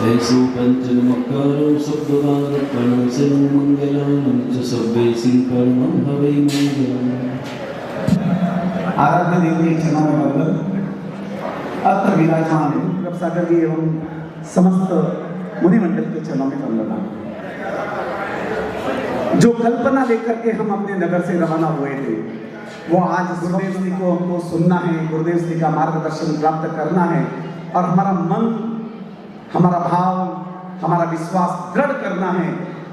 ऐसो पंचनमकारो शब्दवादकरणं सर्वमंगलानं च सब्बै सिंकर्मं हवै मंगलम्। आराध्य देवी चरणों में वंदन। अत्र विराजमान प्रभ सागर जी एवं समस्त मुनि मंडल के चरणों में वंदना। जो कल्पना लेकर के हम अपने नगर से रवाना हुए थे, वो आज गुरुदेव जी को हमको सुनना है, गुरुदेव जी का मार्गदर्शन प्राप्त करना है और हमारा मन, हमारा भाव, हमारा विश्वास दृढ़ करना है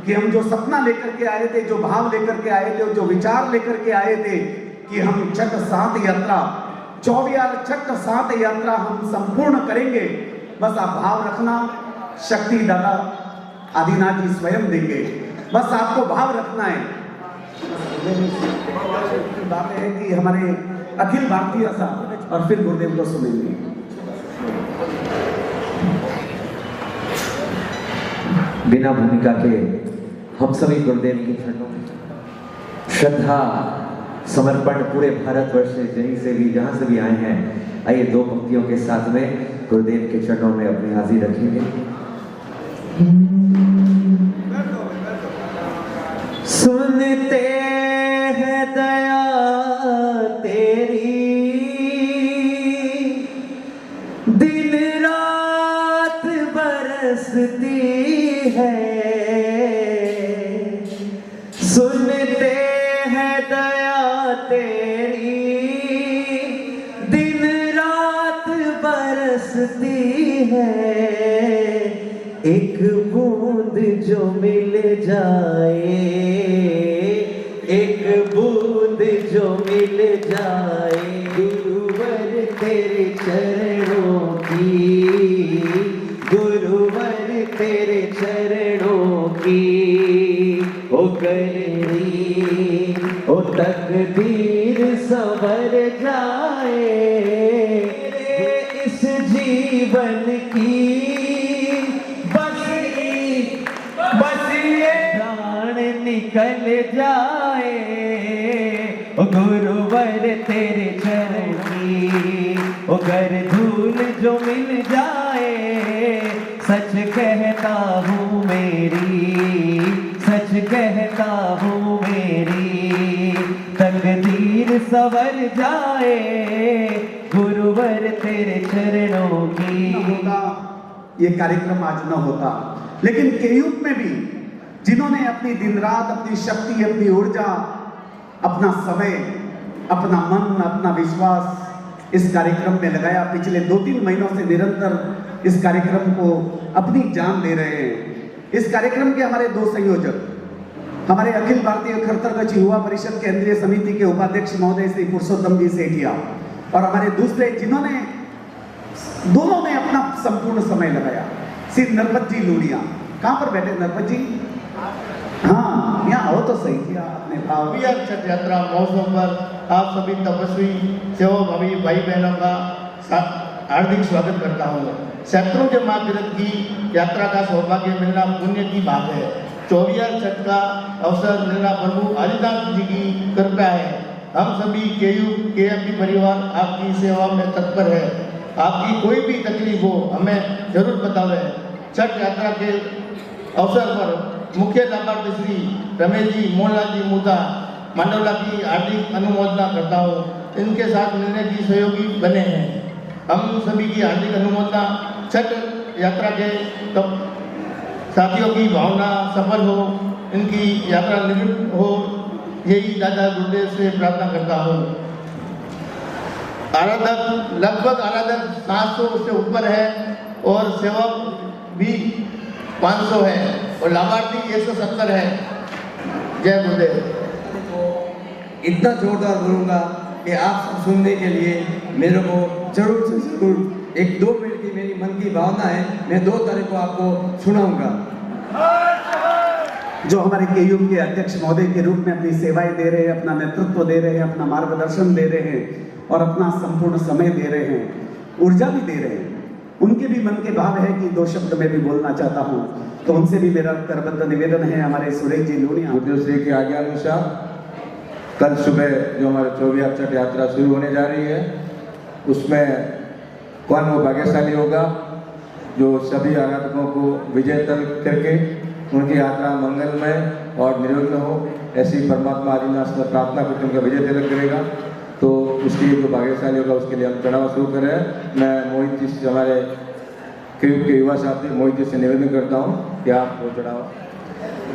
कि हम जो सपना लेकर के आए थे, जो भाव लेकर के आए थे, जो विचार लेकर के आए थे कि हम छठ सात यात्रा 24 छठ सात यात्रा हम संपूर्ण करेंगे। बस आप भाव रखना, शक्ति दादा आदिनाथ जी स्वयं देंगे, बस आपको भाव रखना है। बात है कि हमारे अखिल भारतीय साथ और फिर गुरुदेव को सुनेंगे। बिना भूमिका के हम सभी गुरुदेव की चरणों में श्रद्धा समर्पण पूरे भारतवर्ष से कहीं से भी जहां से भी आए हैं, आइए दो पंक्तियों के साथ में गुरुदेव के चरणों में अपनी हाजिरी रखेंगे। सुनते हैं दया तेरी, दिन रात बरसती है। सुनते हैं दया तेरी, दिन रात बरसती है। एक बूंद जो मिल जाए, एक बूंद जो मिल जाए, गुरुवर तेरे चरणों की, गुरुवर तेरे चरणों की, ओ करनी ओ तकदीर संवर जाए। इस जीवन की बस ये प्राण निकल जाए, ओ गुरुवर तेरे चरण की, ओ घर धूल जो मिल जाए। सच कहता हूँ मेरी, सच कहता हूँ मेरी, तकदीर संवर जाए, गुरुवर तेरे चरणों की। ये कार्यक्रम आज न होता, लेकिन केयूप में भी जिन्होंने अपनी दिन रात, अपनी शक्ति, अपनी ऊर्जा, अपना समय, अपना मन, अपना विश्वास इस कार्यक्रम में लगाया, पिछले 2-3 महीनों से निरंतर इस कार्यक्रम को अपनी जान दे रहे हैं। इस कार्यक्रम के हमारे 2 संयोजक, हमारे अखिल भारतीय खरतरगछ युवा परिषद केंद्रीय समिति के उपाध्यक्ष महोदय श्री पुरुषोत्तम जी सेठिया, और हमारे दूसरे जिन्होंने दोनों ने अपना संपूर्ण समय लगाया, श्री नरपत जी लूड़िया। कहाँ पर बैठे नरपत जी? हाँ, यहाँ हो तो सही किया आपने। छठ यात्रा महोत्सव पर आप सभी तपस्वी सेवाभावी भाई बहनों का हार्दिक स्वागत करता हूँ। सैकड़ों के मातृत्व की यात्रा का सौभाग्य मिलना पुण्य की बात है। 24 छठ का अवसर मिलना प्रभु आदिनाथ जी की कृपा है। हम सभी केएमपी परिवार आपकी सेवा में तत्पर है। आपकी कोई भी तकलीफ हो हमें जरूर बतावें। छठ यात्रा के अवसर पर मुख्य लाभार्थी श्री रमेश जी, मोहनलाल जी मूता मंडोला की हार्दिक अनुमोदना करता हूँ। इनके साथ मिलने की सहयोगी बने हैं। हम सभी की हार्दिक अनुमोदना। छठ यात्रा के साथियों की भावना सफल हो, इनकी यात्रा निर्विघ्न हो, यही दादा गुरुदेव से प्रार्थना करता हूँ। लगभग आराधक 700 से ऊपर है और सेवक भी 500 है और लाभार्थी 170 है। जय गुरुदेव। इतना जोरदार बोलूँगा कि आप सब सुनने के लिए मेरे को जरूर से जरूर 1-2 मिनट की मेरी मन की भावना है, मैं 2 तारीख को आपको सुनाऊंगा। जो हमारे केयूम के अध्यक्ष महोदय के रूप में अपनी सेवाएं दे रहे हैं, अपना नेतृत्व दे रहे हैं, अपना मार्गदर्शन दे रहे हैं और अपना संपूर्ण समय दे रहे हैं, ऊर्जा भी दे रहे हैं, उनके भी मन के भाव है कि 2 शब्द में भी बोलना चाहता हूँ। तो उनसे भी मेरा करबद्ध निवेदन है, हमारे सुरेश जी लोनिया गुरुदेव श्री की आज्ञा अनुसार कल सुबह जो हमारी 24 छठ यात्रा शुरू होने जा रही है, उसमें कौन वो भाग्यशाली होगा जो सभी आराधकों को विजय तल करके उनकी यात्रा मंगलमय और निर्विघ्न हो, ऐसी परमात्मा आदिनाथ से प्रार्थना करके उनका विजय तिलक करेगा। तो उसके लिए जो भाग्यशाली होगा उसके लिए हम चढ़ावा शुरू करें। मैं मोहित जी से, हमारे केयूम के युवा साथी मोहित जी से निवेदन करता हूँ कि आप वो चढ़ावा।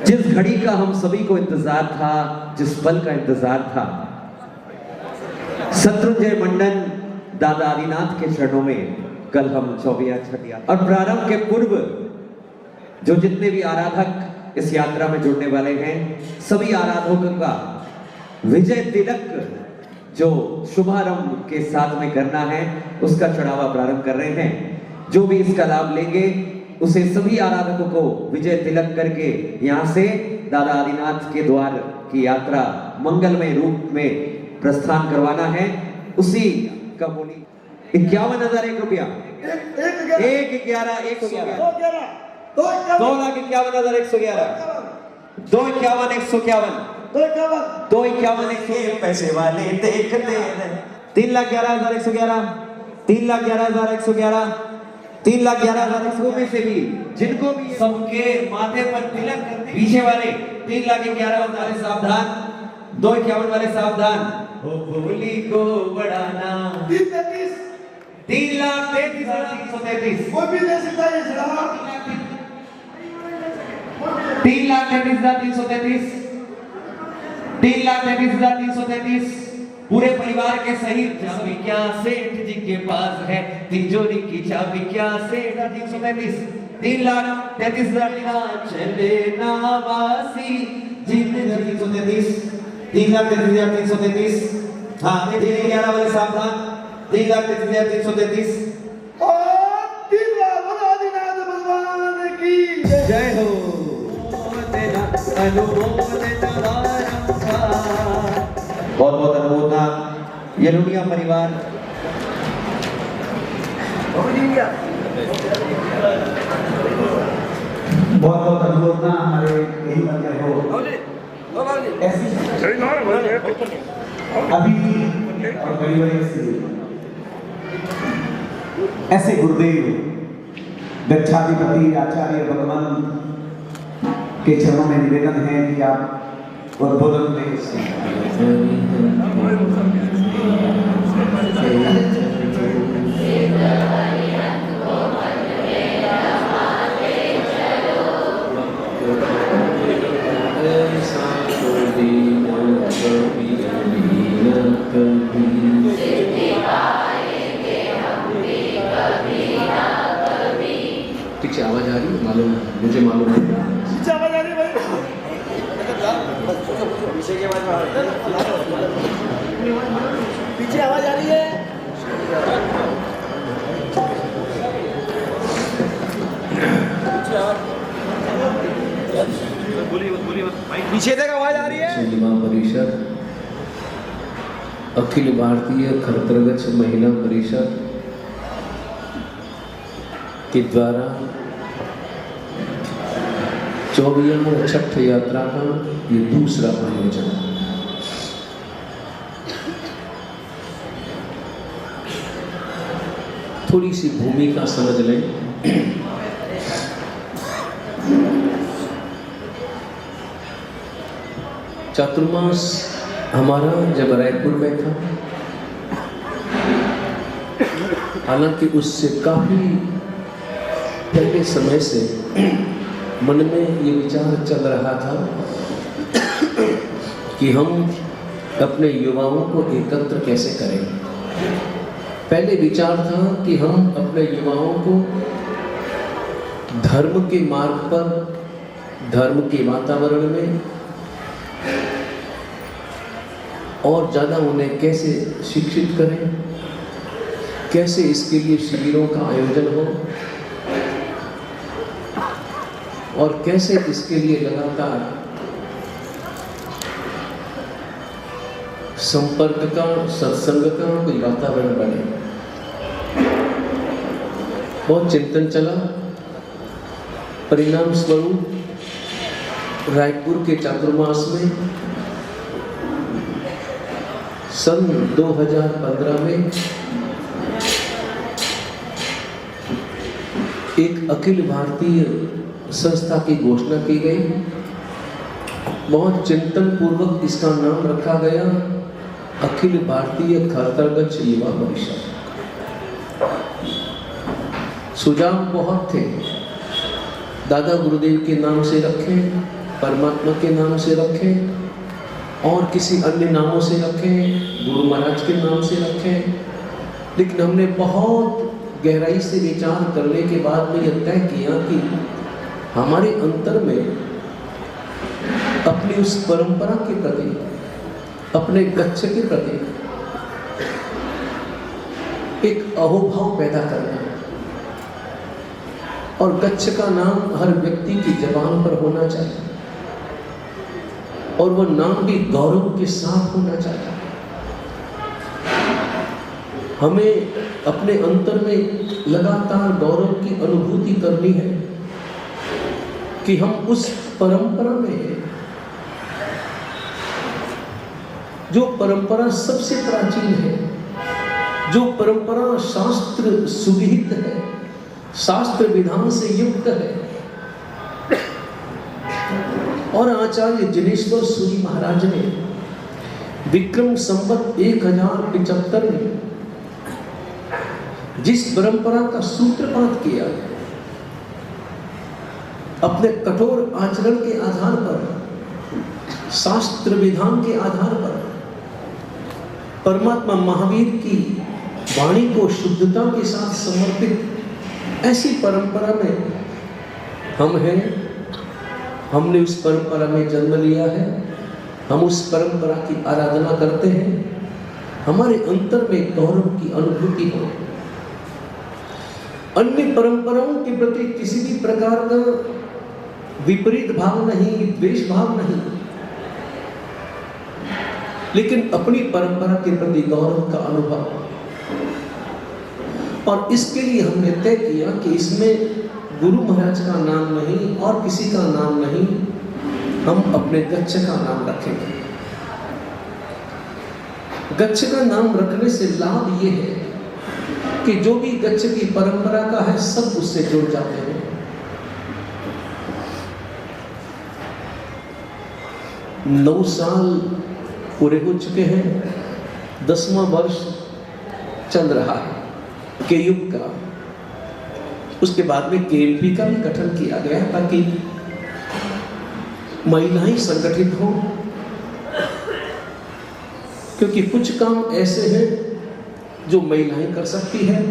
जिस घड़ी का हम सभी को इंतजार था, जिस पल का इंतजार था, शत्रुंजय मंडन दादा आदिनाथ के चरणों में कल हम 24 छठ यात्रा और प्रारंभ के पूर्व जो जितने भी आराधक इस यात्रा में जुड़ने वाले हैं, सभी आराधकों का विजय तिलक जो शुभारंभ के साथ में करना है, उसका चढ़ावा प्रारंभ कर रहे हैं। जो भी इसका लाभ लेंगे उसे सभी आराधकों को विजय तिलक करके यहाँ से दादा आदिनाथ के द्वार की यात्रा मंगलमय रूप में प्रस्थान करवाना है। उसी का बोली 51,001 रुपया, 1,11,111, 2,51,111, 2,51,151, 2,51,151 पैसे वाले देखते हैं। 3,11,111, 3,11,111, 3,11,100 में से भी जिनको भी सबके माथे पर तिलक करते, पीछे वाले 3,11,000 वाले सावधान, 2,51 वाले सावधान, होली को बढ़ाना 3,33,333, 3,33,333, 3,33,333 पूरे परिवार के सहित। चाबी क्या सेठ जी के पास है, तिजोरी की चाबी क्या सेठ 333, 3,33,000 चले नावासी जिन 333, 3,33,333। हाँ 3,11 वाले सावधान, 3,33,333 और 3,11,000 भगवान की जय हो। बहुत बहुत अनुमोदना ये लुनिया परिवार। बहुत बहुत अनुमोदना हमारे यही बंदे हो। ऐसी अभी और बड़ी बड़ी ऐसे गुरुदेव दक्षाधिपति आचार्य भगवान के चरणों में निवेदन है कि आप उद्बोधन दें। ठीक से आवाज आ रही है? मालूम, मुझे मालूम है। आवाज आ रही है भाई? पीछे आवाज आ रही है? पीछे तक आवाज आ रही है? सिनेमा परिषद, अखिल भारतीय खरतरगछ महिला परिषद के द्वारा 24 छठ यात्रा का ये दूसरा आयोजन। थोड़ी सी भूमिका समझ लें। चातुर्मास हमारा जब रायपुर में था, हालांकि उससे काफी पहले समय से मन में ये विचार चल रहा था कि हम अपने युवाओं को एकत्र कैसे करें। पहले विचार था कि हम अपने युवाओं को धर्म के मार्ग पर, धर्म के वातावरण में और ज़्यादा उन्हें कैसे शिक्षित करें, कैसे इसके लिए शिविरों का आयोजन हो और कैसे इसके लिए लगातार संपर्क का, सत्संग का कोई वातावरण बने। बहुत चिंतन चला। परिणाम स्वरूप रायपुर के चातुर्मास में सन 2015 में एक अखिल भारतीय संस्था की घोषणा की गई। बहुत चिंतन पूर्वक इसका नाम रखा गया अखिल भारतीय खरतरगच्छ युवा परिषद। सुझाव बहुत थे, दादा गुरुदेव के नाम से रखें, परमात्मा के नाम से रखें और किसी अन्य नामों से रखें, गुरु महाराज के नाम से रखें। लेकिन हमने बहुत गहराई से विचार करने के बाद में यह तय किया कि हमारे अंतर में अपनी उस परंपरा के प्रति, अपने गच्छ के प्रति एक अहोभाव पैदा करना और गच्छ का नाम हर व्यक्ति की जबान पर होना चाहिए और वह नाम भी गौरव के साथ होना चाहिए। हमें अपने अंतर में लगातार गौरव की अनुभूति करनी है कि हम उस परंपरा में हैं जो परंपरा सबसे प्राचीन है, जो परंपरा शास्त्र सुविहित है, शास्त्र विधान से युक्त है। और आचार्य जिनेश्वर सूरी महाराज ने विक्रम संवत 1075 में जिस परंपरा का सूत्रपात किया, अपने कठोर आचरण के आधार पर, शास्त्र विधान के आधार पर, परमात्मा महावीर की वाणी को शुद्धता के साथ समर्पित ऐसी परंपरा में हम हैं। हमने उस परंपरा में जन्म लिया है, हम उस परंपरा की आराधना करते हैं। हमारे अंतर में गौरव की अनुभूति हो। अन्य परंपराओं के प्रति किसी भी प्रकार का विपरीत भाव नहीं, द्वेष भाव नहीं, लेकिन अपनी परंपरा के प्रति गौरव का अनुभव। और इसके लिए हमने तय किया कि इसमें गुरु महाराज का नाम नहीं और किसी का नाम नहीं, हम अपने गच्छ का नाम रखेंगे। गच्छ का नाम रखने से लाभ ये है कि जो भी गच्छ की परंपरा का है सब उससे जुड़ जाते हैं। नौ साल पूरे हो चुके हैं, 10वां वर्ष चल रहा है के युग का। उसके बाद में KLP का भी गठन किया गया है ताकि महिलाएं संगठित हो, क्योंकि कुछ काम ऐसे हैं जो महिलाएं कर सकती हैं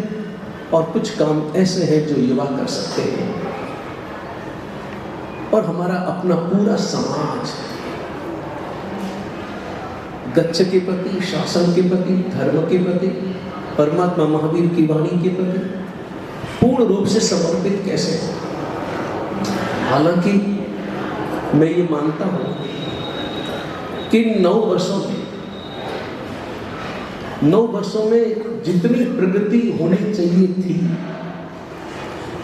और कुछ काम ऐसे हैं जो युवा कर सकते हैं। और हमारा अपना पूरा समाज गच्छ के प्रति, शासन के प्रति, धर्म के प्रति, परमात्मा महावीर की वाणी के प्रति पूर्ण रूप से समर्पित कैसे हो। हालांकि मैं ये मानता हूं कि 9 वर्षों में जितनी प्रगति होनी चाहिए थी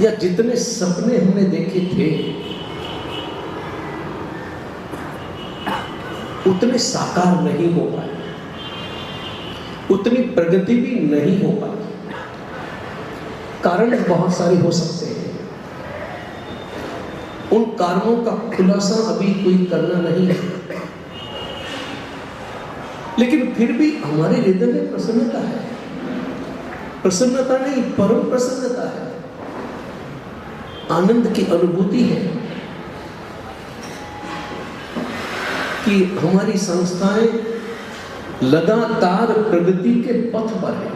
या जितने सपने हमने देखे थे उतने साकार नहीं हो पाए, उतनी प्रगति भी नहीं हो पाई। कारण बहुत सारे हो सकते हैं, उन कारणों का खुलासा अभी कोई करना नहीं है, लेकिन फिर भी हमारे हृदय में प्रसन्नता है। प्रसन्नता नहीं, परम प्रसन्नता है, आनंद की अनुभूति है कि हमारी संस्थाएं लगातार प्रगति के पथ पर है।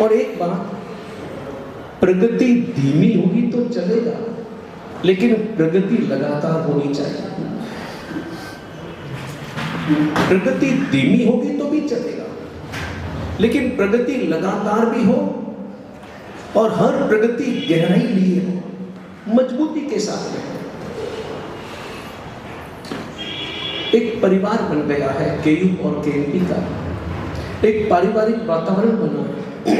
और एक बात, प्रगति धीमी होगी तो चलेगा, लेकिन प्रगति लगातार होनी चाहिए। प्रगति धीमी होगी तो भी चलेगा, लेकिन प्रगति लगातार भी हो और हर प्रगति गहराई लिए हो, मजबूती के साथ में। एक परिवार बन गया है केयू और केएनपी का, एक पारिवारिक वातावरण बना है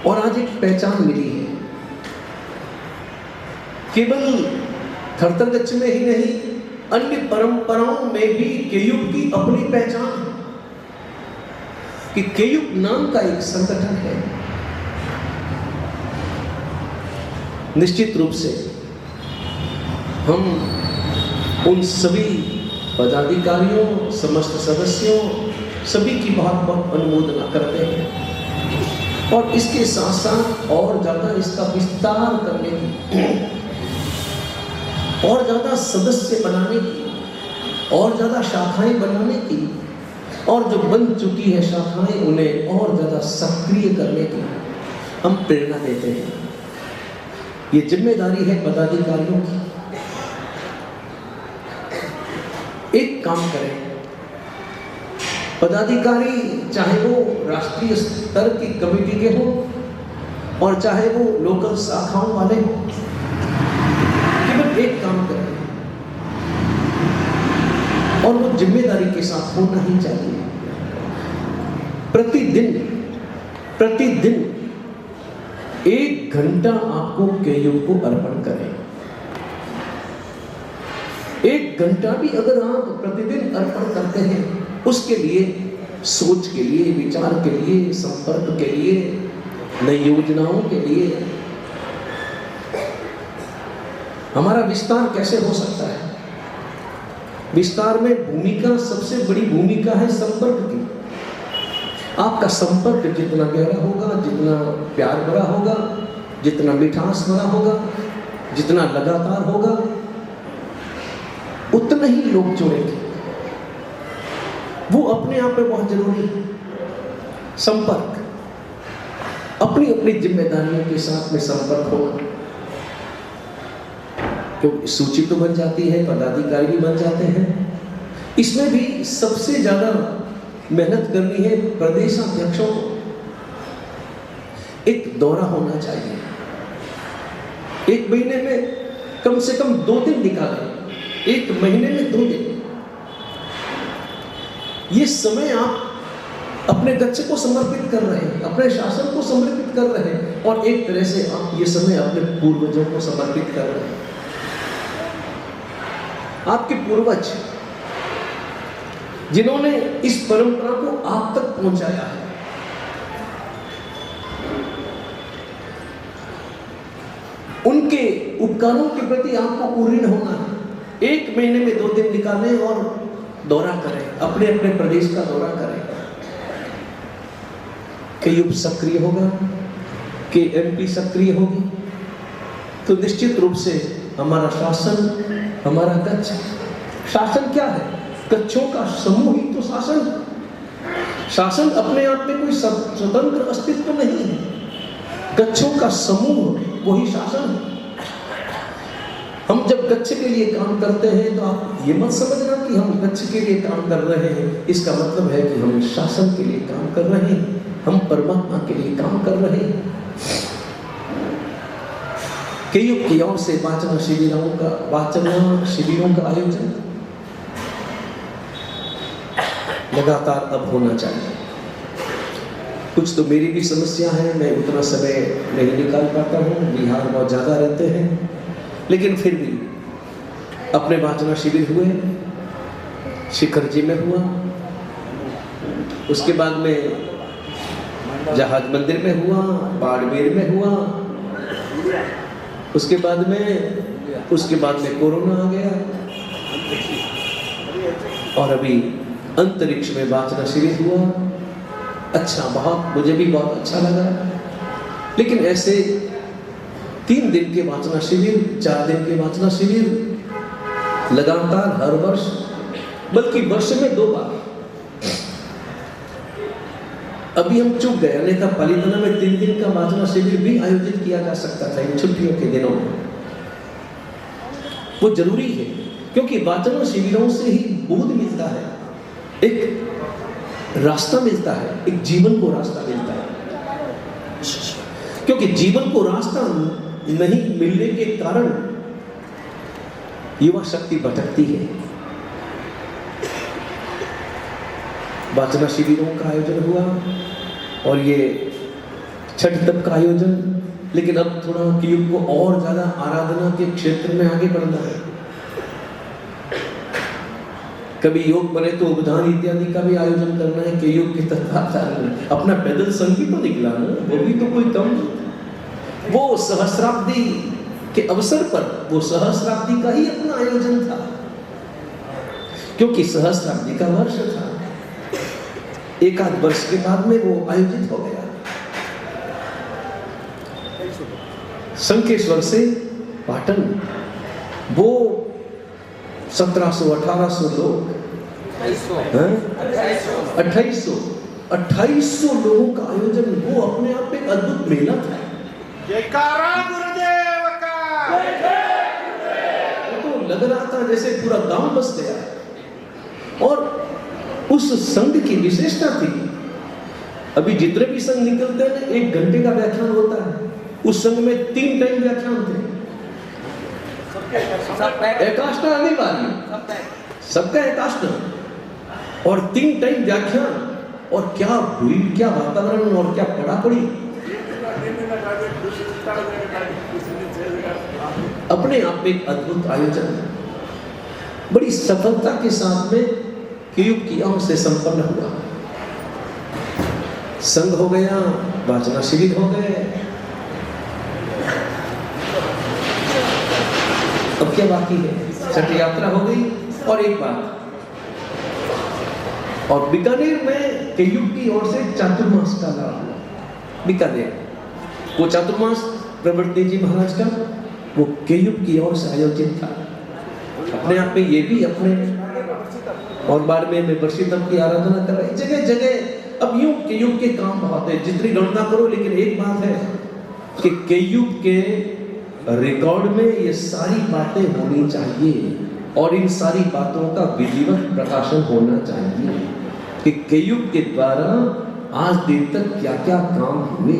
और आज एक पहचान मिली है। केवल थरथरगच्छ में ही नहीं, अन्य परंपराओं में भी केयू की अपनी पहचान है कि केयू नाम का एक संगठन है। निश्चित रूप से हम उन सभी पदाधिकारियों, समस्त सदस्यों, सभी की बहुत बहुत अनुमोदना करते हैं और इसके साथ साथ और ज़्यादा इसका विस्तार करने की, और ज़्यादा सदस्य बनाने की, और ज़्यादा शाखाएं बनाने की, और जो बन चुकी है शाखाएं उन्हें और ज़्यादा सक्रिय करने की हम प्रेरणा देते हैं। ये जिम्मेदारी है पदाधिकारियों की। एक काम करें, पदाधिकारी चाहे वो राष्ट्रीय स्तर की कमेटी के हो और चाहे वो लोकल शाखाओं वाले हो, केवल एक काम करें और वो जिम्मेदारी के साथ होना ही चाहिए। प्रतिदिन 1 घंटा आपको केयू को अर्पण करें। 1 घंटा भी अगर आप प्रतिदिन अर्पण करते हैं, उसके लिए, सोच के लिए, विचार के लिए, संपर्क के लिए, नई योजनाओं के लिए, हमारा विस्तार कैसे हो सकता है? विस्तार में भूमिका, सबसे बड़ी भूमिका है संपर्क की। आपका संपर्क जितना गहरा होगा, जितना प्यार भरा होगा, जितना मिठास भरा होगा, जितना लगातार होगा, उतना ही लोग जुड़ेंगे। वो अपने आप में बहुत जरूरी है। संपर्क, अपनी अपनी जिम्मेदारियों के साथ में संपर्क होना, क्योंकि सूची तो बन जाती है, पदाधिकारी भी बन जाते हैं। इसमें भी सबसे ज्यादा मेहनत करनी है प्रदेशाध्यक्षों को। एक दौरा होना चाहिए, 1 महीने में कम से कम 2 दिन निकालें, 1 महीने में 2 दिन। ये समय आप अपने गच्छ को समर्पित कर रहे हैं, अपने शासन को समर्पित कर रहे हैं, और एक तरह से आप ये समय अपने पूर्वजों को समर्पित कर रहे हैं। आपके पूर्वज जिन्होंने इस परंपरा को आप तक पहुंचाया है, उनके उपकारों के प्रति आपको ऋणी होना है। 1 महीने में 2 दिन निकालें और दौरा करें, अपने अपने प्रदेश का दौरा करें। केयू सक्रिय होगा, केएनपी सक्रिय होगी, तो निश्चित रूप से हमारा शासन, हमारा गच्छ, शासन क्या है? गच्छों का समूह ही तो शासन है। शासन अपने आप में कोई स्वतंत्र अस्तित्व नहीं है, गच्छों का समूह वही शासन है। हम जब गच्छ के लिए काम करते हैं तो आप ये मत समझना कि हम गच्छ के लिए काम कर रहे हैं, इसका मतलब है कि हम शासन के लिए काम कर रहे हैं, हम परमात्मा के लिए काम कर रहे हैं। केयू की ओर से वाचन शिविरों का आयोजन लगातार अब होना चाहिए। कुछ तो मेरी भी समस्या है, मैं उतना समय नहीं निकाल पाता हूँ, बिहार बहुत ज़्यादा रहते हैं, लेकिन फिर भी अपने वाचना शिविर हुए, शिखर जी में हुआ, उसके बाद में जहाज मंदिर में हुआ, बाड़मेर में हुआ, उसके बाद में कोरोना आ गया, और अभी अंतरिक्ष में वाचना शिविर हुआ। अच्छा, बहुत, मुझे भी बहुत अच्छा लगा। लेकिन ऐसे 3 दिन के वाचना शिविर, 4 दिन के वाचना शिविर लगातार हर वर्ष, बल्कि वर्ष में 2 बार। अभी हम चूक गए, अन्यथा पालीताना में 3 दिन का वाचना शिविर भी आयोजित किया जा सकता था इन छुट्टियों के दिनों में। वो जरूरी है, क्योंकि वाचना शिविरों से ही बोध मिलता है, एक रास्ता मिलता है, एक जीवन को रास्ता मिलता है। क्योंकि जीवन को रास्ता नहीं मिलने के कारण युवा शक्ति भटकती है। वाचना शिविरों का आयोजन हुआ और ये छठ तप का आयोजन, लेकिन अब थोड़ा युग को और ज्यादा आराधना के क्षेत्र में आगे बढ़ना है। कभी योग बने तो उपदान इत्यादि का भी आयोजन करना है कि योग के तत्वाचार में। अपना पैदल संघ भी तो निकला ना, वो भी तो कोई कम। वो सहस्राब्दी के अवसर पर वो सहस्राब्दी का ही अपना आयोजन था, क्योंकि सहस्राब्दी का वर्ष था। 1 आध वर्ष के बाद में वो आयोजित हो गया। शंखेश्वर से पाटन, वो 1700-1800 लोग, 2800 लोगों का आयोजन, वो अपने आप में एक अद्भुत मेला था। जयकारा गुरुदेव का। तो लग रहा था जैसे पूरा गांव बस गया। और उस संघ की विशेषता थी, अभी जितने भी संघ निकलते हैं 1 घंटे का व्याख्यान होता है, उस संघ में 3 टाइम व्याख्यान थे। एकाष्टा अनिवार्य, सबका एकाष्टा और 3 टाइम व्याख्यान। और क्या भीड़, क्या वातावरण और क्या पढ़ापढ़ी, अपने आप में एक अद्भुत आयोजन, बड़ी सफलता के साथ में केयूब की ओर से संपन्न हुआ। संघ हो गया, वाचना शिविर हो गए। अब क्या बाकी है? छठ यात्रा हो गई। और एक बात, और बीकानेर में केयूब की ओर से चातुर्मास का लाभ हुआ। बीकानेर वो चातुर्मास प्रवृत्ति जी महाराज का वो केयूब की ओर से आयोजित था। अपने आप में ये भी अपने, और बाड़मेर में वर्षितम की आराधना कर रहे, जगह जगह। अब यूं केयूब के काम बहुत है, जितनी गणना करो, लेकिन एक बात है कि केयूब के रिकॉर्ड में ये सारी बातें होनी चाहिए और इन सारी बातों का विधिवत प्रकाशन होना चाहिए कि केयूब के द्वारा आज दिन तक क्या क्या काम हुए।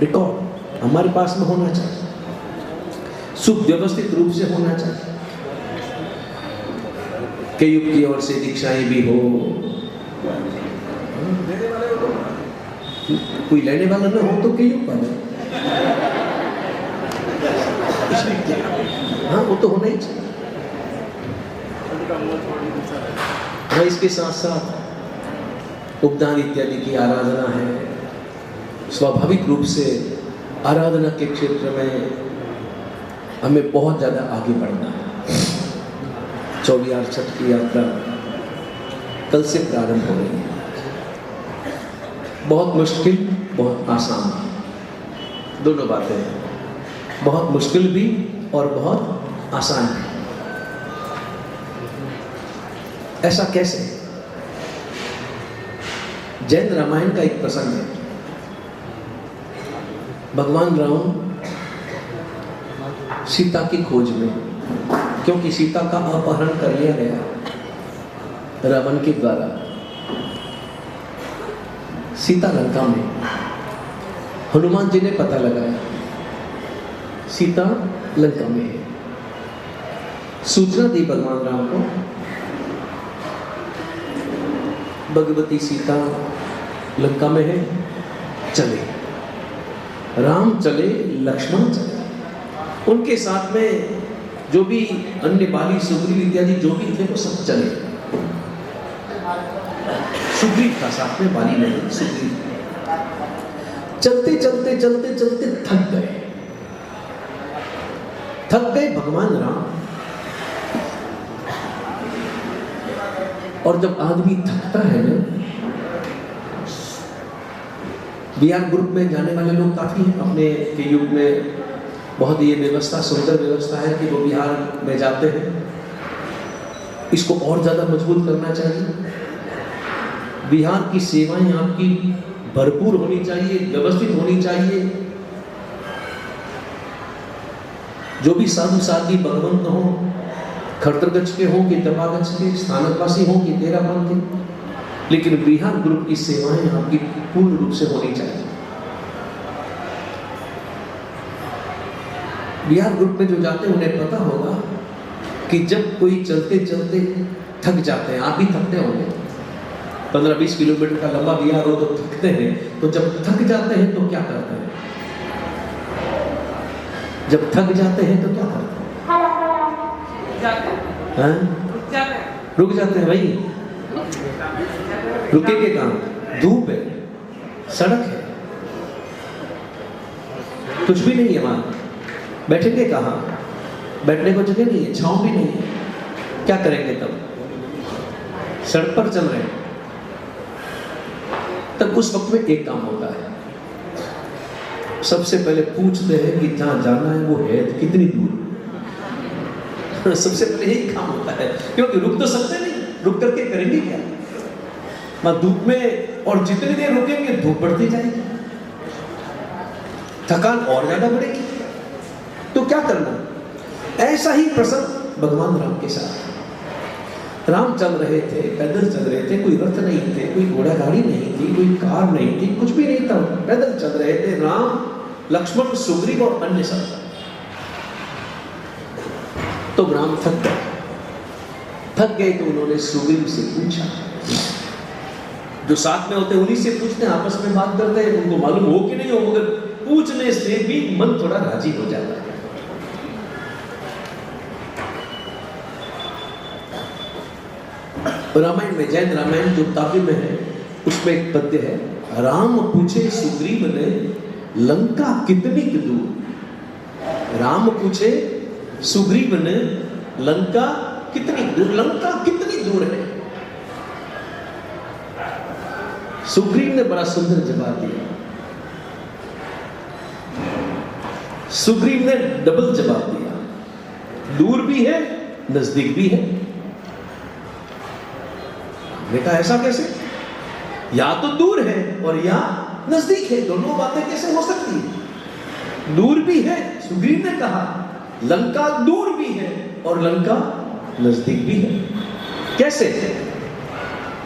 रिकॉर्ड हमारे पास में होना चाहिए, सुव्यवस्थित रूप से होना चाहिए। केयूब की ओर से दीक्षाएं भी हो, कोई लेने वाला न हो तो केयूब वाला, हाँ वो तो होना ही चाहिए। हाँ, इसके साथ साथ उपदान इत्यादि की आराधना है। स्वाभाविक रूप से आराधना के क्षेत्र में हमें बहुत ज़्यादा आगे बढ़ना है। 24 छठ की यात्रा कल से प्रारंभ हो रही है। बहुत मुश्किल, बहुत आसान, दोनों बातें हैं। बहुत मुश्किल भी और बहुत आसान भी। ऐसा कैसे? जैन रामायण का एक प्रसंग है। भगवान राम सीता की खोज में, क्योंकि सीता का अपहरण कर लिया गया रावण के द्वारा। सीता लंका में, हनुमान जी ने पता लगाया सीता लंका में है। सूचना दी भगवान राम को, भगवती सीता लंका में है, चले। राम चले, लक्ष्मण चले, उनके साथ में जो भी अन्य बाली, सुग्रीव इत्यादि जो भी थे वो सब चले। सुग्रीव था साथ में, बाली नहीं, सुग्रीव। चलते चलते चलते चलते थक गए। थक गए भगवान राम। और जब आदमी थकता है ना, बिहार ग्रुप में जाने वाले लोग काफी हैं। अपने के युग में बहुत ये व्यवस्था सुंदर व्यवस्था है कि वो बिहार में जाते हैं। इसको और ज़्यादा मजबूत करना चाहिए। बिहार की सेवाएं आपकी भरपूर होनी चाहिए, व्यवस्थित होनी चाहिए। जो भी साधु साध्वी भगवंत हो, खड़तरगंज के हो कि दबागंज के, स्थानकवासी हो कि तेरापंथी, लेकिन बिहार ग्रुप की सेवाएं आपकी पूर्ण रूप से होनी चाहिए। बिहार ग्रुप में जो जाते हैं उन्हें पता होगा कि जब कोई चलते चलते थक जाते हैं, आप भी थकते होंगे, 15-20 किलोमीटर का लंबा बिहार हो तो थकते हैं, तो जब थक जाते हैं तो क्या करते हैं? जब थक जाते हैं तो क्या करते हैं? रुक जाते हैं भाई। रुकेंगे कहाँ? धूप है, सड़क है, कुछ भी नहीं है वहां। बैठेंगे कहाँ? बैठने को जगह नहीं है, छांव भी नहीं है, क्या करेंगे तब? सड़क पर चल रहे हैं। तब उस वक्त में एक काम होता है, सबसे पहले पूछते हैं कि जहां जाना है वो है कितनी दूर। सबसे पहले यही काम होता है, क्योंकि रुक तो सकते नहीं, रुक करके करेंगे क्या? वहां धूप में, और जितनी देर रुकेंगे धूप बढ़ती जाएगी, थकान और ज्यादा बढ़ेगी, तो क्या करना? ऐसा ही प्रसंग भगवान राम के साथ। राम चल रहे थे, पैदल चल रहे थे, कोई रथ नहीं थे, कोई घोड़ा गाड़ी नहीं थी, कोई कार नहीं थी, कुछ भी नहीं था, पैदल चल रहे थे। राम, लक्ष्मण, सुग्रीव और अन्य सब। तो राम थक गए तो उन्होंने सुग्रीव से पूछा, जो साथ में होते उन्हीं से पूछते हैं, आपस में बात करते हैं, उनको मालूम हो कि नहीं हो, मगर पूछने से भी मन थोड़ा राजी हो जाता है। रामायण में, जैन रामायण जो काव्य में है, उसमें एक पद्य है, राम पूछे सुग्रीव ने लंका कितनी दूर। राम पूछे सुग्रीव ने लंका कितनी दूर, लंका कितनी दूर है। सुग्रीव ने बड़ा सुंदर जवाब दिया। सुग्रीव ने डबल जवाब दिया, दूर भी है, नजदीक भी है। देखा ऐसा कैसे? या तो दूर है और या नजदीक है, दोनों बातें कैसे हो सकती है? दूर भी है, सुग्रीव ने कहा, लंका दूर भी है और लंका नजदीक भी है। कैसे?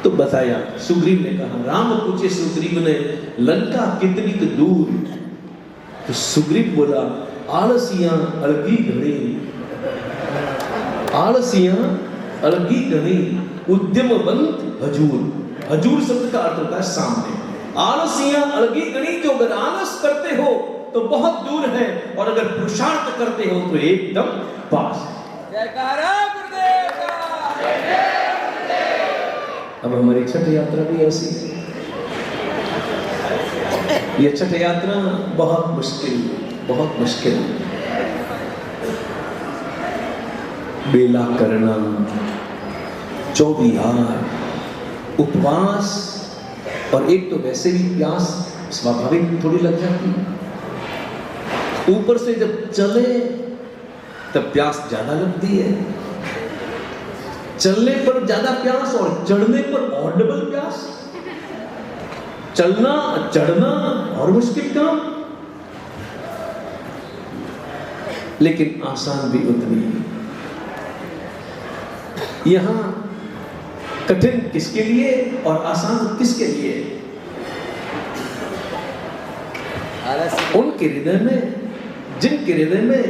तो बताया, सुग्रीव ने कहा, राम पूछे सुग्रीव ने लंका कितनी दूर। तो सुग्रीव बोला, आलसियां अलगी घड़ी, आलसियां अलगी घड़ी, उद्यमवंत हजूर। हजूर शब्द का अर्थ होता है सामने। आलसियां अलगी गणी, जो अगर आलस करते हो तो बहुत दूर है, और अगर पुरुषार्थ करते हो तो एकदम पास। जयकारा गुरुदेव का। अब हमारी छठ यात्रा भी ऐसी है। ये छठ यात्रा बहुत मुश्किल, बहुत मुश्किल। बेला करना, चौबिहार, उपवास, और एक तो वैसे भी प्यास स्वाभाविक थोड़ी लग जाती है, ऊपर से जब चले तब प्यास ज्यादा लगती है। चलने पर ज्यादा प्यास और चढ़ने पर और डबल प्यास। चलना चढ़ना और मुश्किल काम, लेकिन आसान भी उतनी है। यहां कठिन किसके लिए और आसान किसके लिए? उनके हृदय में, जिनके हृदय में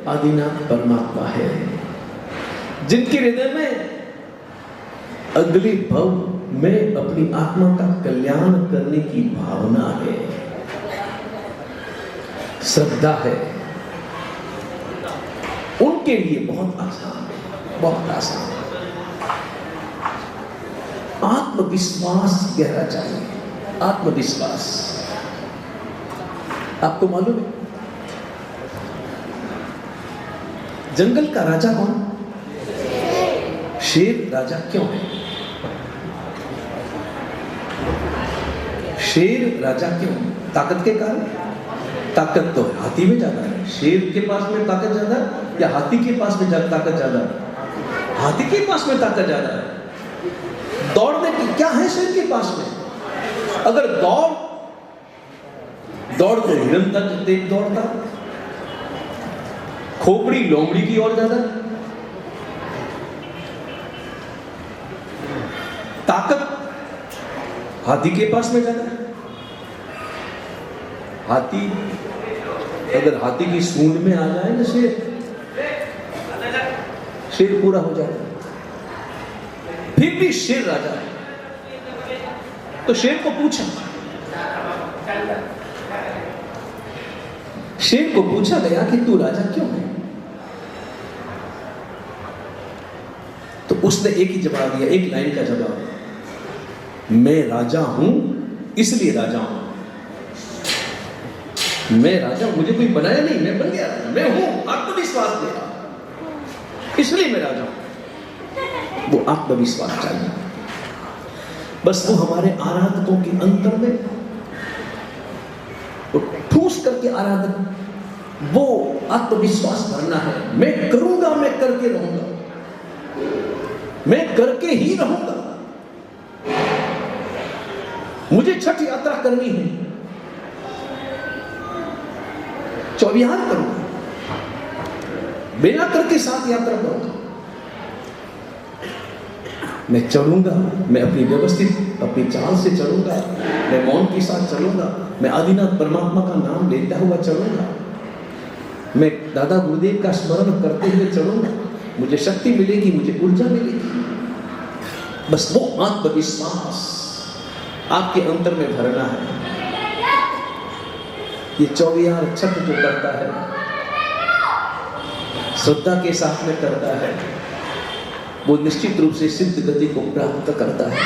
आदिनाथ परमात्मा है, जिनके हृदय में अगले भव में अपनी आत्मा का कल्याण करने की भावना है, श्रद्धा है, उनके लिए बहुत आसान है, बहुत आसान है। आत्मविश्वास गहरा चाहिए, आत्मविश्वास। आपको मालूम है जंगल का राजा कौन? शेर राजा क्यों है? शेर राजा क्यों? ताकत के कारण? ताकत तो हाथी में ज्यादा है, शेर के पास में ताकत ज्यादा या हाथी के पास में ताकत ज्यादा? हाथी के पास में ताकत ज्यादा है। दौड़ने की क्या है शेर के पास में? अगर दौड़ तो हिरन तक तेज दौड़ता, खोपड़ी लोमड़ी की ओर ज्यादा, ताकत हाथी के पास में ज्यादा। हाथी अगर हाथी की सूंड में आ जाए ना शेर पूरा हो जाता है। फिर भी शेर राजा है। तो शेर को पूछा गया कि तू राजा क्यों है? तो उसने एक ही जवाब दिया, एक लाइन का जवाब, मैं राजा हूं इसलिए राजा हूं। मैं राजा, मुझे कोई बनाया नहीं, मैं बन गया राजा। मैं हूं, आत्मविश्वास दिया, इसलिए मैं राजा हूं। वो आत्मविश्वास चाहिए। बस वो हमारे आराधकों के अंतर में वो ठूस करके आराधक, वो आत्मविश्वास भरना है। मैं करूंगा, मैं करके रहूंगा, मैं करके ही रहूंगा। मुझे छठ यात्रा करनी है, चौविहार करूंगा, बिना करके साथ यात्रा करूंगा। मैं चलूंगा, मैं अपनी व्यवस्थित अपनी चाल से चलूंगा, मैं मौन के साथ चलूंगा, मैं आदिनाथ परमात्मा का नाम लेता हुआ चलूंगा, मैं दादा गुरुदेव का स्मरण करते हुए चलूंगा। मुझे शक्ति मिलेगी, मुझे ऊर्जा मिलेगी। बस वो आत्मविश्वास आपके अंतर में भरना है। ये चौविहार छठ जो करता है, श्रद्धा के साथ में करता है, वो निश्चित रूप से सिद्ध गति को प्राप्त करता है।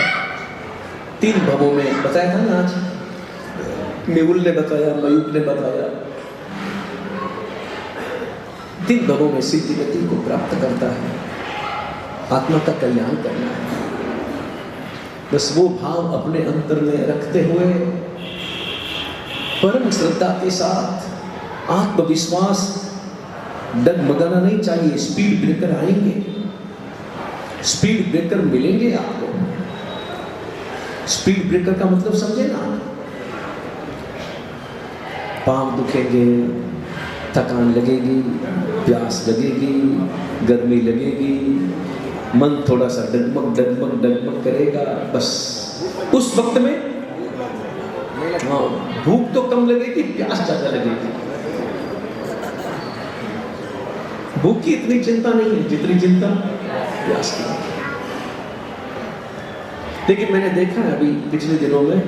3 भवों में बताया था ना आज, मेहुल ने बताया, मयूख ने बताया, 3 भवों में सिद्ध गति को प्राप्त करता है। आत्मा का कल्याण करना है। बस वो भाव अपने अंतर में रखते हुए परम श्रद्धा के साथ, आत्मविश्वास डगमगाना नहीं चाहिए। स्पीड ब्रेकर आएंगे, स्पीड ब्रेकर मिलेंगे आपको। स्पीड ब्रेकर का मतलब समझे ना? पांव दुखेंगे, थकान लगेगी, प्यास लगेगी, गर्मी लगेगी, मन थोड़ा सा डगमग डगमग डगमग करेगा। बस उस वक्त में भूख तो कम लगेगी, प्यास ज्यादा लगेगी। भूख की इतनी चिंता नहीं है जितनी चिंता प्यास की। लेकिन मैंने देखा है अभी पिछले दिनों में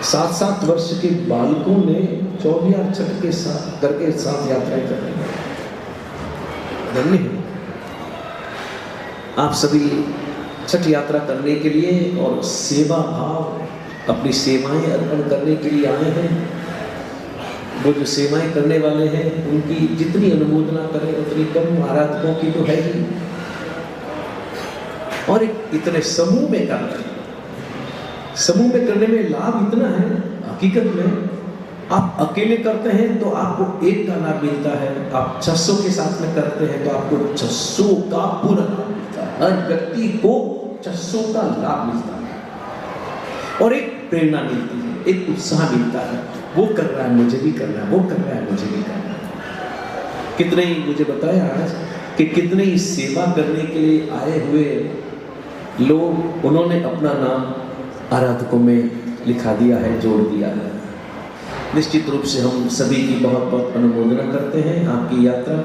7-7 वर्ष के बालकों ने चौविहार छठ के साथ करके साथ यात्राएं कर रही हैं। धन्य है आप सभी छठ यात्रा करने के लिए और सेवा भाव, अपनी सेवाएं अर्पण करने के लिए आए हैं। वो जो सेवाएं करने वाले हैं उनकी जितनी अनुमोदना करें उतनी कम, आराधकों की तो है ही। और इतने समूह में करना, समूह में करने में लाभ इतना है, हकीकत में आप अकेले करते हैं तो आपको 1 का लाभ मिलता है, आप 600 के साथ में करते हैं तो आपको 600 का पूरा लाभ मिलता है। हर व्यक्ति को 600 का लाभ मिलता है और एक प्रेरणा मिलती है, एक उत्साह मिलता है। वो कर रहा है, मुझे भी करना है, वो कर रहा है, मुझे भी करना है। कितने ही मुझे बताया आज कि कितने ही सेवा करने के लिए आए हुए लोग, उन्होंने अपना नाम आराधकों में लिखा दिया है, जोड़ दिया है। निश्चित रूप से हम सभी की बहुत बहुत अनुमोदना करते हैं। आपकी यात्रा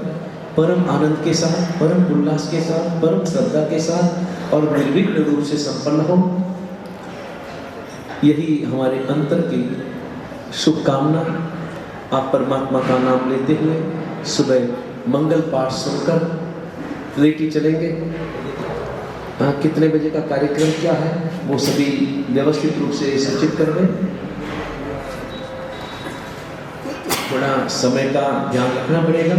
परम आनंद के साथ, परम उल्लास के साथ, परम श्रद्धा के साथ और निर्विघ्न रूप से संपन्न हो, यही हमारे अंतर की शुभकामना। आप परमात्मा का नाम लेते हुए सुबह मंगल पाठ सुनकर लेटी चलेंगे। कितने बजे का कार्यक्रम क्या है वो सभी व्यवस्थित रूप से सूचित कर दें। थोड़ा समय का ध्यान रखना पड़ेगा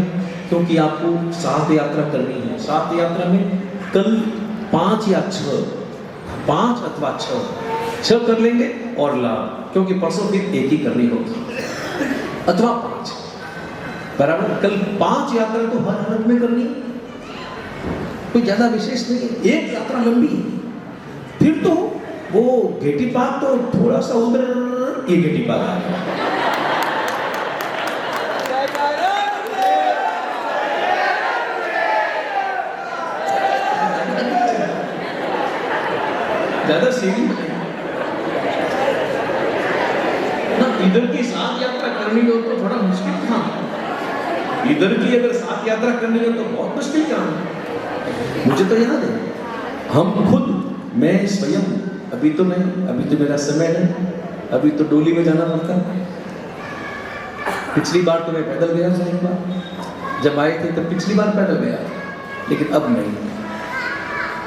क्योंकि आपको 7 यात्रा करनी है। 7 यात्रा में कल 5 या 6, 5 अथवा 6 कर लेंगे और लाभ, क्योंकि परसों फिर 1 ही करनी होगी अथवा 5। बराबर। कल 5 यात्रा तो हर हालत में करनी, कोई ज्यादा विशेष नहीं है। एक यात्रा लंबी, फिर तो वो घेटी पाक तो थोड़ा सा उधर, ये घेटी पाक आ गया। ज्यादा सीधी ना, इधर की 7 यात्रा करनी हो तो थोड़ा मुश्किल काम, इधर की अगर 7 यात्रा करनी हो तो बहुत मुश्किल काम है। मुझे तो याद है, हम खुद, मैं स्वयं, अभी तो नहीं, अभी तो मेरा समय नहीं, अभी तो डोली में जाना पड़ता। पिछली बार तो मैं पैदल गया था, एक बार जब आए थे तो पिछली बार पैदल गया, लेकिन अब नहीं,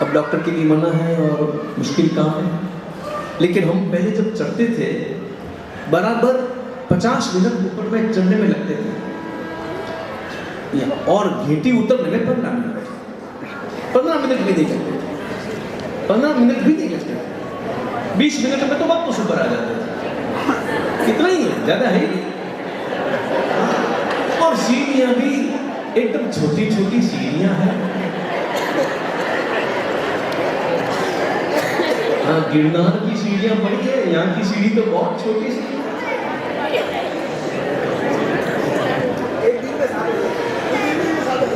अब डॉक्टर की भी मना है और मुश्किल काम है। लेकिन हम पहले जब चढ़ते थे बराबर 50 मिनट ऊपर में चढ़ने में लगते थे, और घेटी उतरने में 15 मिनट, 15 मिनट भी नहीं लगते थे, 15 मिनट भी नहीं लगते थे, 20 मिनट में तो वापस ऊपर आ जाते थे। इतना ही है, ज्यादा है नहीं। और सीढ़ियां भी एकदम छोटी छोटी सीढ़ियां हैं। हाँ, गिरनार की सीढ़ियां बड़ी है, यहाँ की सीढ़ी तो बहुत छोटी सी।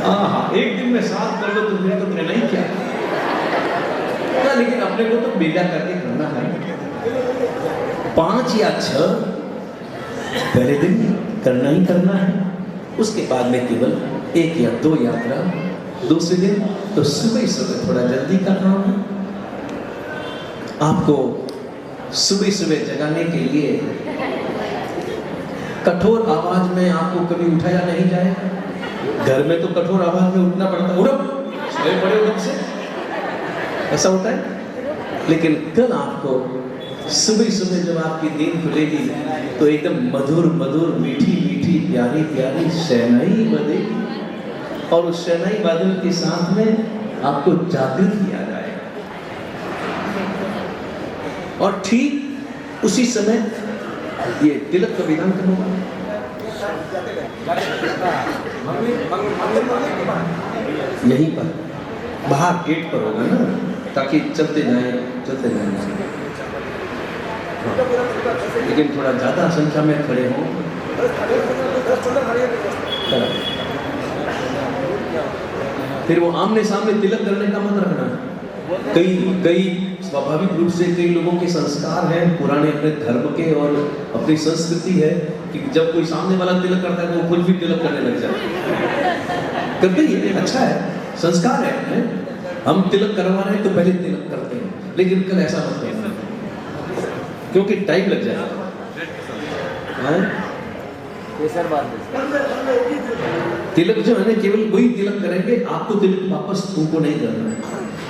हाँ, एक दिन में 7 कर लो तो फिर तो कहना ही क्या। ना, लेकिन अपने को तो बेजा करके करना है। 5 या 6 पहले दिन करना ही करना है, उसके बाद में केवल 1 या 2 यात्रा दूसरे दिन। तो सुबह सुबह थोड़ा जल्दी का काम है, आपको सुबह सुबह जगाने के लिए कठोर आवाज में आपको कभी उठाया नहीं जाएगा। घर में तो कठोर आवाज में उठना पड़ता है, उठो, सोए पड़े हो से, ऐसा होता है। लेकिन कल आपको सुबह सुबह जब आपकी नींद खुलेगी तो एकदम मधुर मधुर, मीठी मीठी, प्यारी प्यारी शहनाई बजेगी, और उस शहनाई बादल के साथ में आपको जागृत किया जाएगा। और ठीक उसी समय ये तिलक का विधान करूंगा। यहीं पर बाहर गेट पर होगा ना, ताकि चलते जाएं। लेकिन थोड़ा ज्यादा संख्या में खड़े हों। फिर वो आमने सामने तिलक करने का मत रखना। कई स्वाभाविक रूप से कई लोगों के संस्कार हैं पुराने अपने धर्म के और अपनी संस्कृति है कि जब कोई सामने वाला तिलक करता है तो वो खुद भी तिलक करने लग जाता है। करते ही है, अच्छा है, संस्कार है। हम तिलक करवा रहे हैं तो पहले तिलक करते हैं, लेकिन कल ऐसा मत करना क्योंकि टाइम लग जाएगा। तिलक जो है ना, केवल वही तिलक करेंगे, आपको तिलक वापस उनको नहीं करना है।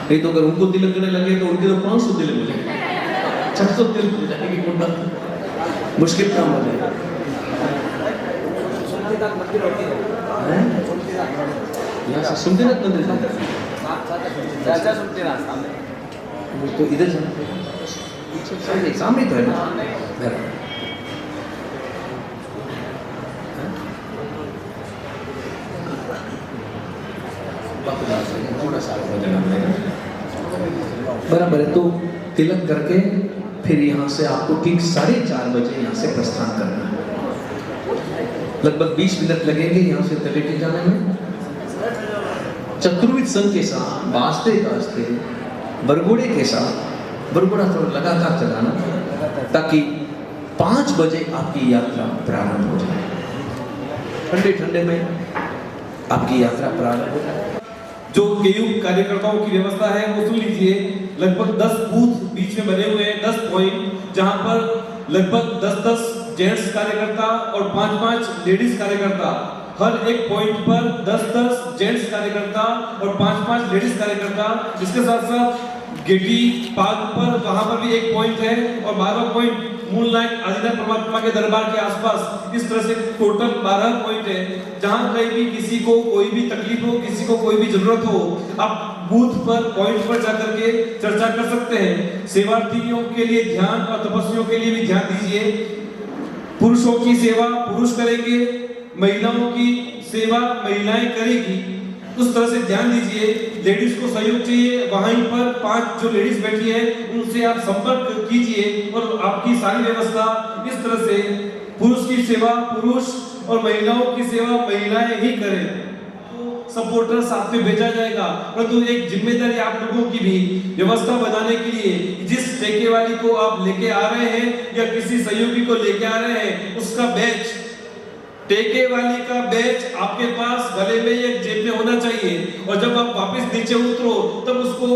नहीं तो अगर उनको तिलक करने लगे तो उनके तो 500 तिलक हो जाएंगे, 600 तिलक हो जाएंगे, मुश्किल काम हो जाएगा। यहाँ से सुनते ना मंदिर तो इधर सामने तो है ना। थोड़ा सा बराबर है। तो तिलक करके फिर यहाँ से आपको ठीक 4:30 बजे यहाँ से प्रस्थान करना है। लगभग 20 मिनट लगेंगे यहाँ से तलेटी जाने में। चतुर्विध संघ के साथ बाजते गाजते बरगोड़े के साथ बरगोड़ा थोड़ा लगातार चलाना ताकि 5 बजे आपकी यात्रा प्रारंभ हो जाए। ठंडे ठंडे में आपकी यात्रा प्रारंभ हो जाए। जो केयू कार्यकर्ताओं की व्यवस्था है वो सुन लीजिए। लगभग 10 बूथ बीच में बने हुए हैं, 10 पॉइंट, जहां पर लगभग 10-10 जेंट्स कार्यकर्ता और 5-5 लेडीज कार्यकर्ता, हर एक पॉइंट पर 10-10 जेंट्स कार्यकर्ता और 5-5 लेडीज कार्यकर्ता। इसके साथ साथ गेटी पार्क पर वहां पर भी एक पॉइंट है और 12 पॉइंट मूलनायक आदिनाथ परमात्मा के दरबार के आसपास। इस तरह से टोटल 12 पॉइंट है जहां कहीं भी किसी को कोई भी तकलीफ हो, किसी को कोई भी जरूरत हो, आप बूथ पर पॉइंट पर जाकर के चर्चा कर सकते हैं। सेवार्थियों के लिए ध्यान और तपस्वियों के लिए भी ध्यान दीजिए। पुरुषों की सेवा पुरुष करेंगे, महिलाओं की सेवा महिलाएं करेगी उस तरह से ध्यान दीजिए। लेडीज को सहयोग चाहिए, वहीं पर 5 जो लेडीज बैठी है उनसे आप संपर्क कीजिए और आपकी सारी व्यवस्था इस तरह से पुरुष की सेवा पुरुष और महिलाओं की सेवा महिलाएं ही करें। सपोर्टर साथ में भेजा जाएगा, परंतु एक जिम्मेदारी आप लोगों की भी व्यवस्था बनाने के लिए जिस ठेके वाली को आप लेके आ रहे हैं या किसी सहयोगी को लेके आ रहे हैं उसका बैच, ठेके वाली का बैच आपके पास गले में या जेब में होना चाहिए और जब आप वापस नीचे उतरो तब उसको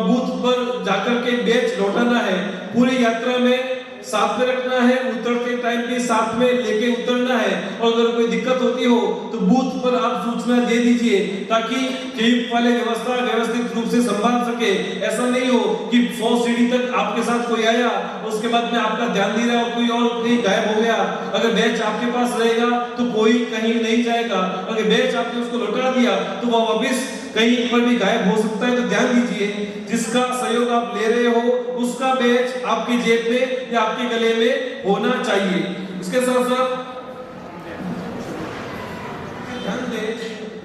बूथ पर जाकर के बैच लौटाना है। पूरी यात्रा में साथ में रखना है, उतरते टाइम भी साथ में लेके उतरना है और अगर कोई दिक्कत होती हो तो बूथ पर आप सूचना दे दीजिए ताकि कैंप वाले व्यवस्था व्यवस्थित रूप से संभाल सके। ऐसा नहीं हो कि 100 सीढ़ी तक आपके साथ कोई आया उसके बाद में आपका ध्यान नहीं रहा और कोई और कहीं गायब हो गया। अगर बैच आपके पास रहेगा तो कोई कहीं नहीं जाएगा, अगर बैच आपने उसको लौटा दिया तो वह वापस कहीं पर भी गायब हो सकता है। तो ध्यान दीजिए जिसका सहयोग आप ले रहे हो उसका बैच आपकी जेब में या आपके गले में होना चाहिए। इसके साथ साथ ध्यान दें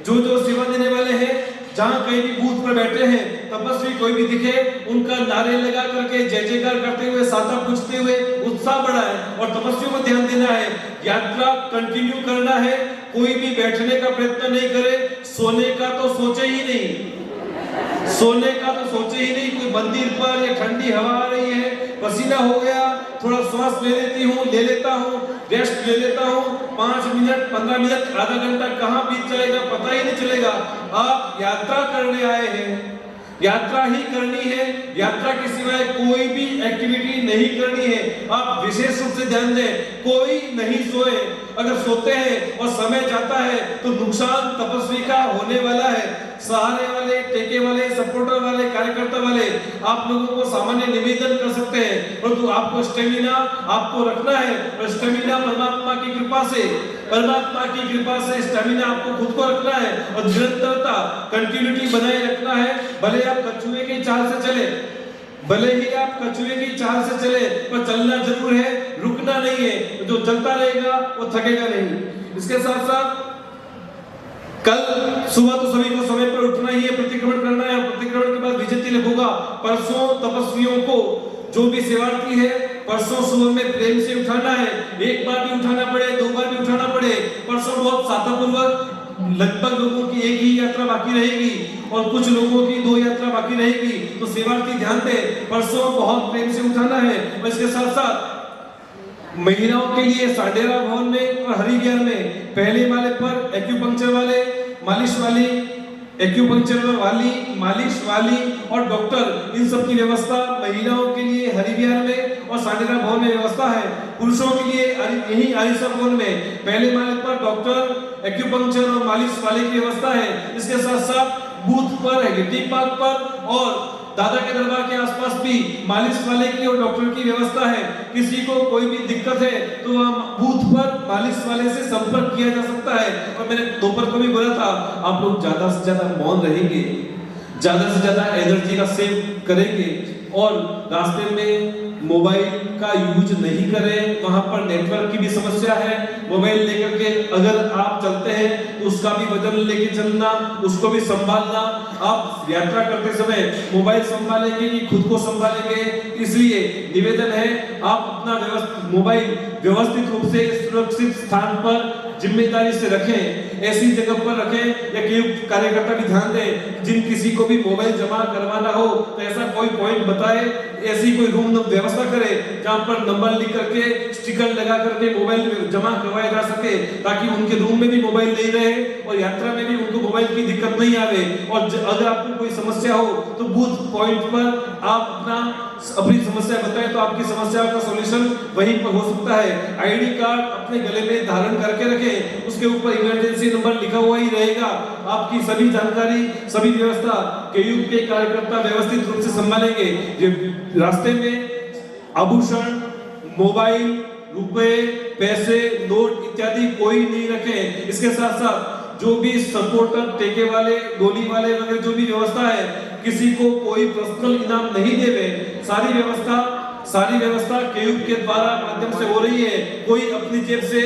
जो सेवा देने वाले हैं जहां कहीं भी बूथ पर बैठे हैं तपस्वी कोई भी दिखे उनका नारे लगा करके जय जयकार करते हुए साथा पूछते हुए उत्साह बढ़ाए और तपस्वियों को ध्यान देना है। यात्रा कंटिन्यू करना है, कोई भी बैठने का प्रयत्न नहीं करे, सोने का तो सोचे ही नहीं, सोने का तो सोचे ही नहीं। कोई मंदिर पर या ठंडी हवा आ रही है, पसीना हो गया, थोड़ा श्वास ले लेता हूँ, रेस्ट ले लेता हूँ, 5 मिनट 15 मिनट आधा घंटा कहाँ बीत जाएगा पता ही नहीं चलेगा। आप यात्रा करने आए हैं, यात्रा ही करनी है, यात्रा के सिवाय कोई भी एक्टिविटी नहीं करनी है। आप विशेष रूप से ध्यान दें, कोई नहीं सोए, अगर सोते हैं और समय जाता है तो नुकसान तपस्वी का होने वाला है। सहारे वाले, टेके वाले, सपोर्टर वाले, कार्यकर्ता वाले आप लोगों को सामान्य निवेदन कर सकते हैं, परंतु आपको स्टेमिना आपको रखना है और स्टेमिना परमात्मा की कृपा से स्टेमिना आपको खुद को रखना है और निरंतरता कंटिन्यूटी बनाए रखना है। भले आप कछुए की चाल से चले, भले ही आप कछुए की चाल से चले, पर चलना जरूर है, रुकना नहीं है। जो चलता रहेगा वो थकेगा नहीं। इसके साथ साथ कल सुबह तो सभी को समय पर उठना ही है, प्रतिक्रमण करना है, प्रतिक्रमण के बाद विजय तिलक होगा। परसों तपस्वियों को जो भी सेवार्थी है परसों सुबह में प्रेम से उठाना है, एक बार भी उठाना पड़े, 2 बार भी उठाना पड़े। परसों बहुत साधापूर्वक लगभग लोगों की एक ही यात्रा बाकी रहेगी और कुछ लोगों की 2 यात्रा बाकी रहेगी, तो सेवार्थी ध्यान दें, परसों बहुत प्रेम से उठाना है। और इसके साथ साथ महिलाओं के लिए सांडेरा भवन में और हरिविहार में पहले माले पर एक्यूपंक्चर वाले, मालिश वाली, एक्यूपंक्चर वाली, मालिश वाली और डॉक्टर, इन सब की व्यवस्था महिलाओं के लिए हरिविहार में और सांडेरा भवन में व्यवस्था है। पुरुषों के लिए यही आरिसा भवन में पहले माले पर डॉक्टर, एक्यूपंक्चर और मालिश वाले की व्यवस्था है। इसके साथ साथ बूथ पर है, गिट्टी पार्क पर और दादा के दरबार के आसपास भी मालिश वाले की और डॉक्टर की व्यवस्था है। किसी को कोई भी दिक्कत है तो वह बूथ पर मालिश वाले से संपर्क किया जा सकता है। और मैंने दोपहर को भी बोला था, आप लोग ज्यादा से ज्यादा मौन रहेंगे, ज्यादा से ज्यादा एनर्जी का सेव करेंगे और रास्ते में मोबाइल का यूज नहीं करें। वहां पर नेटवर्क की भी समस्या है, मोबाइल लेकर के अगर आप चलते हैं तो उसका भी वजन लेके चलना, उसको भी संभालना। आप यात्रा करते समय मोबाइल संभालेंगे कि खुद को संभालेंगे, इसलिए निवेदन है आप अपना मोबाइल व्यवस्थित रूप से सुरक्षित स्थान पर जिम्मेदारी से रखें, ऐसी जगह पर रखें। या कि कार्यकर्ता भी ध्यान दें, जिन किसी को भी मोबाइल जमा करवाना हो तो ऐसा कोई पॉइंट बताए, ऐसी कोई रूम व्यवस्था करे जहां पर नंबर लिख करके स्टिकर लगा करके मोबाइल जमा करवाया जा सके, ताकि उनके रूम में भी मोबाइल नहीं रहे और यात्रा में भी उनको मोबाइल की दिक्कत नहीं आवे। और अगर आपको कोई समस्या हो तो बूथ पॉइंट पर आप अपनी समस्या बताएं तो आपकी समस्या का सॉल्यूशन वहीं पर हो सकता है। आईडी कार्ड अपने गले में धारण करके रखें, उसके ऊपर इमरजेंसी नंबर लिखा हुआ ही रहेगा। आपकी सभी जानकारी, सभी व्यवस्था केयू के कार्यकर्ता व्यवस्थित रूप से संभालेंगे। रास्ते में आभूषण, मोबाइल, रुपए, पैसे, नोट इत्यादि कोई नहीं रखें। इसके साथ साथ जो भी सपोर्टर, टेके वाले, डोली वाले वगैरह जो भी व्यवस्था है, किसी को कोई पर्सनल इनाम नहीं देवे। सारी व्यवस्था केयू के द्वारा माध्यम से हो रही है। कोई अपनी जेब से